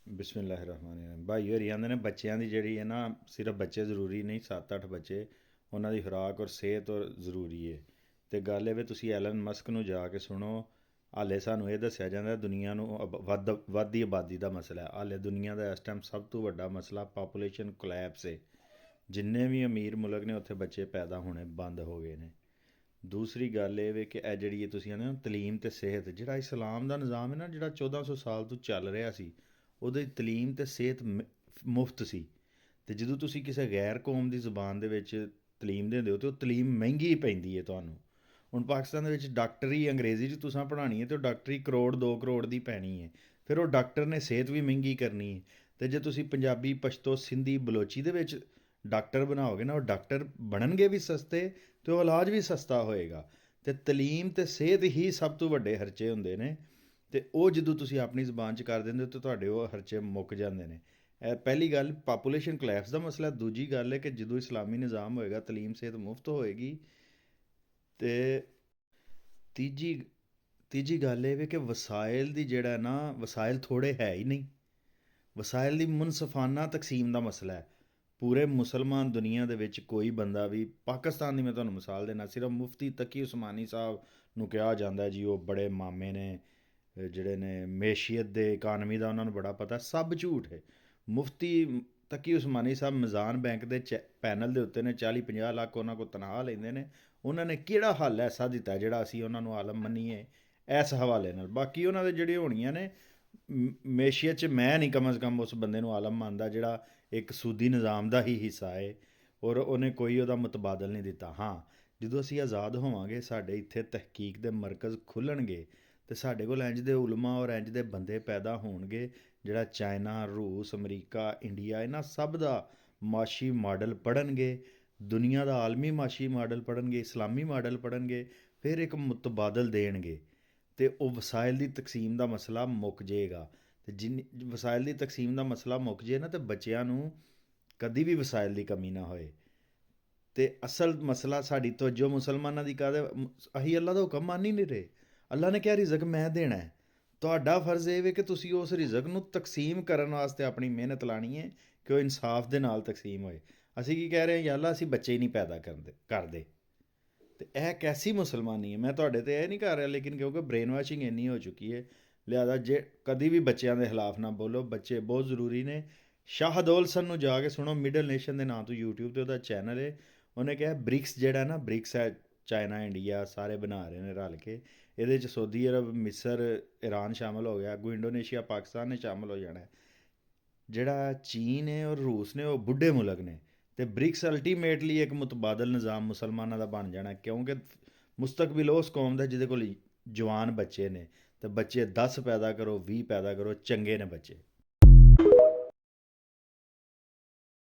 ਬਿਸਮਿਲ੍ਲਾਹਿਰਰਹਿਮਾਨਿਰਰਹੀਮ। ਭਾਈ ਹੋਰੀ ਕਹਿੰਦੇ ਨੇ ਬੱਚਿਆਂ ਦੀ ਜਿਹੜੀ ਹੈ ਨਾ, ਸਿਰਫ ਬੱਚੇ ਜ਼ਰੂਰੀ ਨਹੀਂ, 7-8 ਬੱਚੇ, ਉਹਨਾਂ ਦੀ ਖੁਰਾਕ ਔਰ ਸਿਹਤ ਔਰ ਜ਼ਰੂਰੀ ਹੈ। ਅਤੇ ਗੱਲ ਇਹ ਵੀ ਤੁਸੀਂ ਐਲਨ ਮਸਕ ਨੂੰ ਜਾ ਕੇ ਸੁਣੋ। ਹਾਲੇ ਸਾਨੂੰ ਇਹ ਦੱਸਿਆ ਜਾਂਦਾ ਦੁਨੀਆ ਨੂੰ ਵੱਧਦੀ ਆਬਾਦੀ ਦਾ ਮਸਲਾ ਹੈ। ਹਾਲੇ ਦੁਨੀਆ ਦਾ ਇਸ ਟਾਈਮ ਸਭ ਤੋਂ ਵੱਡਾ ਮਸਲਾ ਪਾਪੂਲੇਸ਼ਨ ਕੋਲੈਪਸ ਹੈ। ਜਿੰਨੇ ਵੀ ਅਮੀਰ ਮੁਲਕ ਨੇ ਉੱਥੇ ਬੱਚੇ ਪੈਦਾ ਹੋਣੇ ਬੰਦ ਹੋ ਗਏ ਨੇ। ਦੂਸਰੀ ਗੱਲ ਇਹ ਵੇ ਕਿ ਇਹ ਜਿਹੜੀ ਤੁਸੀਂ ਕਹਿੰਦੇ ਹੋ ਤਲੀਮ ਅਤੇ ਸਿਹਤ, ਜਿਹੜਾ ਇਸਲਾਮ ਦਾ ਨਿਜ਼ਾਮ ਹੈ ਨਾ, ਜਿਹੜਾ 1400 ਸਾਲ ਤੋਂ ਚੱਲ ਰਿਹਾ ਸੀ, ਉਹਦੀ ਤਲੀਮ ਅਤੇ ਸਿਹਤ ਮੁਫਤ ਸੀ। ਅਤੇ ਜਦੋਂ ਤੁਸੀਂ ਕਿਸੇ ਗੈਰ ਕੌਮ ਦੀ ਜ਼ੁਬਾਨ ਦੇ ਵਿੱਚ ਤਲੀਮ ਦਿੰਦੇ ਹੋ ਤਾਂ ਉਹ ਤਲੀਮ ਮਹਿੰਗੀ ਹੀ ਪੈਂਦੀ ਹੈ ਤੁਹਾਨੂੰ। ਹੁਣ ਪਾਕਿਸਤਾਨ ਦੇ ਵਿੱਚ ਡਾਕਟਰੀ ਅੰਗਰੇਜ਼ੀ 'ਚ ਤੁਸੀਂ ਪੜ੍ਹਾਉਣੀ ਹੈ ਅਤੇ ਉਹ ਡਾਕਟਰੀ ਕਰੋੜ 2 ਕਰੋੜ ਦੀ ਪੈਣੀ ਹੈ। ਫਿਰ ਉਹ ਡਾਕਟਰ ਨੇ ਸਿਹਤ ਵੀ ਮਹਿੰਗੀ ਕਰਨੀ ਹੈ। ਅਤੇ ਜੇ ਤੁਸੀਂ ਪੰਜਾਬੀ, ਪਸ਼ਤੋ, ਸਿੰਧੀ, ਬਲੋਚੀ ਦੇ ਵਿੱਚ ਡਾਕਟਰ ਬਣਾਓਗੇ ਨਾ, ਉਹ ਡਾਕਟਰ ਬਣਨਗੇ ਵੀ ਸਸਤੇ ਅਤੇ ਉਹ ਇਲਾਜ ਵੀ ਸਸਤਾ ਹੋਏਗਾ। ਅਤੇ ਤਲੀਮ ਅਤੇ ਸਿਹਤ ਹੀ ਸਭ ਤੋਂ ਵੱਡੇ ਖਰਚੇ ਹੁੰਦੇ ਨੇ। ਅਤੇ ਉਹ ਜਦੋਂ ਤੁਸੀਂ ਆਪਣੀ ਜ਼ੁਬਾਨ 'ਚ ਕਰ ਦਿੰਦੇ ਹੋ ਤਾਂ ਤੁਹਾਡੇ ਉਹ ਖਰਚੇ ਮੁੱਕ ਜਾਂਦੇ ਨੇ। ਇਹ ਪਹਿਲੀ ਗੱਲ ਪਾਪੂਲੇਸ਼ਨ ਕੋਲੈਪਸ ਦਾ ਮਸਲਾ। ਦੂਜੀ ਗੱਲ ਹੈ ਕਿ ਜਦੋਂ ਇਸਲਾਮੀ ਨਿਜ਼ਾਮ ਹੋਏਗਾ, ਤਲੀਮ ਸਿਹਤ ਮੁਫਤ ਹੋਏਗੀ। ਅਤੇ ਤੀਜੀ ਤੀਜੀ ਗੱਲ ਇਹ ਵੀ ਕਿ ਵਸਾਇਲ ਦੀ ਜਿਹੜਾ ਨਾ, ਵਸਾਇਲ ਥੋੜ੍ਹੇ ਹੈ ਹੀ ਨਹੀਂ। ਵਸਾਇਲ ਦੀ ਮੁਨਸਫਾਨਾ ਤਕਸੀਮ ਦਾ ਮਸਲਾ ਹੈ। ਪੂਰੇ ਮੁਸਲਮਾਨ ਦੁਨੀਆ ਦੇ ਵਿੱਚ ਕੋਈ ਬੰਦਾ ਵੀ, ਪਾਕਿਸਤਾਨ ਦੀ ਮੈਂ ਤੁਹਾਨੂੰ ਮਿਸਾਲ ਦੇਣਾ, ਸਿਰਫ ਮੁਫਤੀ ਤਕੀ ਉਸਮਾਨੀ ਸਾਹਿਬ ਨੂੰ ਕਿਹਾ ਜਾਂਦਾ ਜੀ ਉਹ ਬੜੇ ਮਾਮੇ ਨੇ, ਜਿਹੜੇ ਨੇ ਮੈਸ਼ੀਅਤ ਦੇ ਇਕਾਨਮੀ ਦਾ ਉਹਨਾਂ ਨੂੰ ਬੜਾ ਪਤਾ। ਸਭ ਝੂਠ ਹੈ। ਮੁਫਤੀ ਤਕੀ ਉਸਮਾਨੀ ਸਾਹਿਬ ਮਿਜ਼ਾਨ ਬੈਂਕ ਦੇ ਪੈਨਲ ਦੇ ਉੱਤੇ ਨੇ, 40-50 ਲੱਖ ਉਹਨਾਂ ਕੋਲ ਤਨਖਾਹ ਲੈਂਦੇ ਨੇ। ਉਹਨਾਂ ਨੇ ਕਿਹੜਾ ਹੱਲ ਐਸਾ ਦਿੱਤਾ ਜਿਹੜਾ ਅਸੀਂ ਉਹਨਾਂ ਨੂੰ ਆਲਮ ਮੰਨੀਏ ਇਸ ਹਵਾਲੇ ਨਾਲ? ਬਾਕੀ ਉਹਨਾਂ ਦੇ ਜਿਹੜੇ ਹੋਣੀਆਂ ਨੇ ਮੈਸ਼ੀਅਤ 'ਚ, ਮੈਂ ਨਹੀਂ ਕਮ ਅਜ਼ ਕਮ ਉਸ ਬੰਦੇ ਨੂੰ ਆਲਮ ਮੰਨਦਾ ਜਿਹੜਾ ਇੱਕ ਸੂਦੀ ਨਿਜ਼ਾਮ ਦਾ ਹੀ ਹਿੱਸਾ ਹੈ ਔਰ ਉਹਨੇ ਕੋਈ ਉਹਦਾ ਮੁਤਬਾਦਲ ਨਹੀਂ ਦਿੱਤਾ। ਹਾਂ, ਜਦੋਂ ਅਸੀਂ ਆਜ਼ਾਦ ਹੋਵਾਂਗੇ, ਸਾਡੇ ਇੱਥੇ ਤਹਿਕੀਕ ਦੇ ਮਰਕਜ਼ ਖੁੱਲ੍ਹਣਗੇ ਅਤੇ ਸਾਡੇ ਕੋਲ ਇੰਜ ਦੇ ਉਲਮਾ ਔਰ ਇੰਜ ਦੇ ਬੰਦੇ ਪੈਦਾ ਹੋਣਗੇ ਜਿਹੜਾ ਚਾਈਨਾ, ਰੂਸ, ਅਮਰੀਕਾ, ਇੰਡੀਆ, ਇਹਨਾਂ ਸਭ ਦਾ ਮਾਸ਼ੀ ਮਾਡਲ ਪੜ੍ਹਨਗੇ, ਦੁਨੀਆ ਦਾ ਆਲਮੀ ਮਾਸ਼ੀ ਮਾਡਲ ਪੜ੍ਹਨਗੇ, ਇਸਲਾਮੀ ਮਾਡਲ ਪੜ੍ਹਨਗੇ, ਫਿਰ ਇੱਕ ਮੁਤਬਾਦਲ ਦੇਣਗੇ ਅਤੇ ਉਹ ਵਸਾਇਲ ਦੀ ਤਕਸੀਮ ਦਾ ਮਸਲਾ ਮੁੱਕ ਜਾਏਗਾ। ਅਤੇ ਜਿੰਨੀ ਵਸਾਇਲ ਦੀ ਤਕਸੀਮ ਦਾ ਮਸਲਾ ਮੁੱਕ ਜੇ ਨਾ, ਤਾਂ ਬੱਚਿਆਂ ਨੂੰ ਕਦੀ ਵੀ ਵਸਾਇਲ ਦੀ ਕਮੀ ਨਾ ਹੋਏ। ਅਤੇ ਅਸਲ ਮਸਲਾ ਸਾਡੀ ਤਵੱਜੋ ਮੁਸਲਮਾਨਾਂ ਦੀ ਕਾਹਦੇ, ਅਸੀਂ ਅੱਲਾ ਦਾ ਹੁਕਮ ਮੰਨ ਹੀ ਨਹੀਂ ਰਹੇ। ਅੱਲਾ ਨੇ ਕਿਹਾ ਰਿਜ਼ਕ ਮੈਂ ਦੇਣਾ ਹੈ। ਤੁਹਾਡਾ ਫਰਜ਼ ਇਹ ਵੇ ਕਿ ਤੁਸੀਂ ਉਸ ਰਿਜ਼ਕ ਨੂੰ ਤਕਸੀਮ ਕਰਨ ਵਾਸਤੇ ਆਪਣੀ ਮਿਹਨਤ ਲਾਣੀ ਹੈ ਕਿ ਉਹ ਇਨਸਾਫ ਦੇ ਨਾਲ ਤਕਸੀਮ ਹੋਏ। ਅਸੀਂ ਕੀ ਕਹਿ ਰਹੇ ਹਾਂ? ਯਾ ਅੱਲਾ ਅਸੀਂ ਬੱਚੇ ਹੀ ਨਹੀਂ ਪੈਦਾ ਕਰਦੇ। ਅਤੇ ਇਹ ਕੈਸੀ ਮੁਸਲਮਾਨੀ ਹੈ? ਮੈਂ ਤੁਹਾਡੇ 'ਤੇ ਇਹ ਨਹੀਂ ਕਰ ਰਿਹਾ, ਲੇਕਿਨ ਕਿਉਂਕਿ ਬ੍ਰੇਨ ਵਾਸ਼ਿੰਗ ਇੰਨੀ ਹੋ ਚੁੱਕੀ ਹੈ, ਲਿਹਾਜ਼ਾ ਜੇ ਕਦੀ ਵੀ ਬੱਚਿਆਂ ਦੇ ਖਿਲਾਫ ਨਾ ਬੋਲੋ। ਬੱਚੇ ਬਹੁਤ ਜ਼ਰੂਰੀ ਨੇ। ਸ਼ਾਹ ਦੌਲਸਨ ਨੂੰ ਜਾ ਕੇ ਸੁਣੋ, ਮਿਡਲ ਨੇਸ਼ਨ ਦੇ ਨਾਂ ਤੋਂ ਯੂਟਿਊਬ 'ਤੇ ਉਹਦਾ ਚੈਨਲ ਹੈ। ਉਹਨੇ ਕਿਹਾ ਬ੍ਰਿਕਸ ਜਿਹੜਾ ਨਾ, ਬ੍ਰਿਕਸ ਹੈ, ਚਾਈਨਾ, ਇੰਡੀਆ ਸਾਰੇ ਬਣਾ ਰਹੇ ਨੇ ਰਲ ਕੇ। ਇਹਦੇ 'ਚ ਸਊਦੀ ਅਰਬ, ਮਿਸਰ, ਈਰਾਨ ਸ਼ਾਮਿਲ ਹੋ ਗਿਆ, ਅੱਗੋਂ ਇੰਡੋਨੇਸ਼ੀਆ, ਪਾਕਿਸਤਾਨ ਨੇ ਸ਼ਾਮਿਲ ਹੋ ਜਾਣਾ। ਜਿਹੜਾ ਚੀਨ ਹੈ ਔਰ ਰੂਸ ਨੇ ਉਹ ਬੁੱਢੇ ਮੁਲਕ ਨੇ। ਅਤੇ ਬ੍ਰਿਕਸ ਅਲਟੀਮੇਟਲੀ ਇੱਕ ਮੁਤਬਾਦਲ ਨਿਜ਼ਾਮ ਮੁਸਲਮਾਨਾਂ ਦਾ ਬਣ ਜਾਣਾ, ਕਿਉਂਕਿ ਮੁਸਤਕਬਿਲ ਉਸ ਕੌਮ ਦਾ ਜਿਹਦੇ ਕੋਲ ਜਵਾਨ ਬੱਚੇ ਨੇ। ਅਤੇ ਬੱਚੇ 10 ਪੈਦਾ ਕਰੋ, 20 ਪੈਦਾ ਕਰੋ, ਚੰਗੇ ਨੇ ਬੱਚੇ।